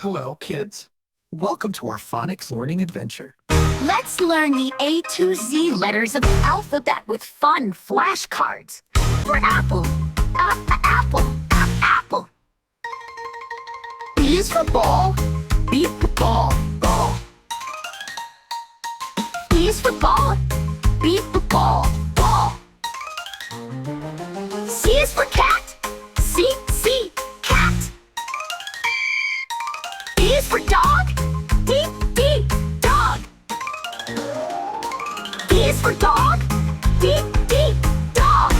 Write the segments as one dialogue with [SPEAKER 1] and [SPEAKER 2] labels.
[SPEAKER 1] Hello, kids. Welcome to our phonics learning adventure.
[SPEAKER 2] Let's learn the A to Z letters of the alphabet with fun flashcards. For apple, apple, apple. B is for ball, B for ball, ball. B is for ball, B for ball, ball. C is for cat, C, cat. D is for dog, D, dog. D is for dog, D, dog.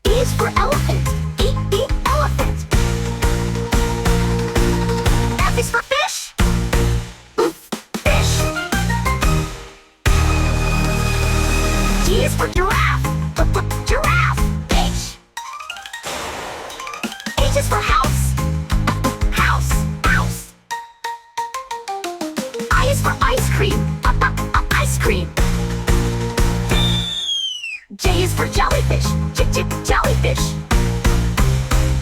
[SPEAKER 2] E is for elephant, E, elephant. F is for fish, fish. G is for giraffe, giraffe, H. H is for house, house. I is for ice cream, ice cream. J is for jellyfish, jellyfish.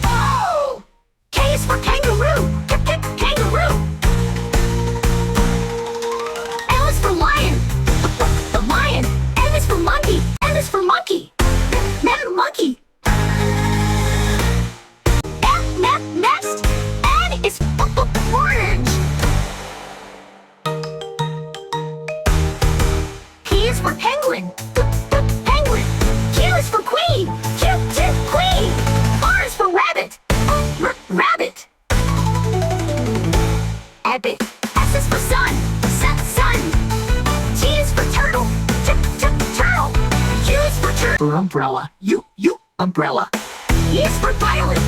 [SPEAKER 2] Oh! K is for kangaroo, kangaroo. L is for lion, lion. M is for monkey, M is for monkey. Monkey. Next, N is for orange. P is for penguin, penguin. Q is for queen, queen. R is for rabbit, rabbit. Epic. S is for sun, sun. T is for turtle, turtle. U is for umbrella, U, umbrella. E is for violet,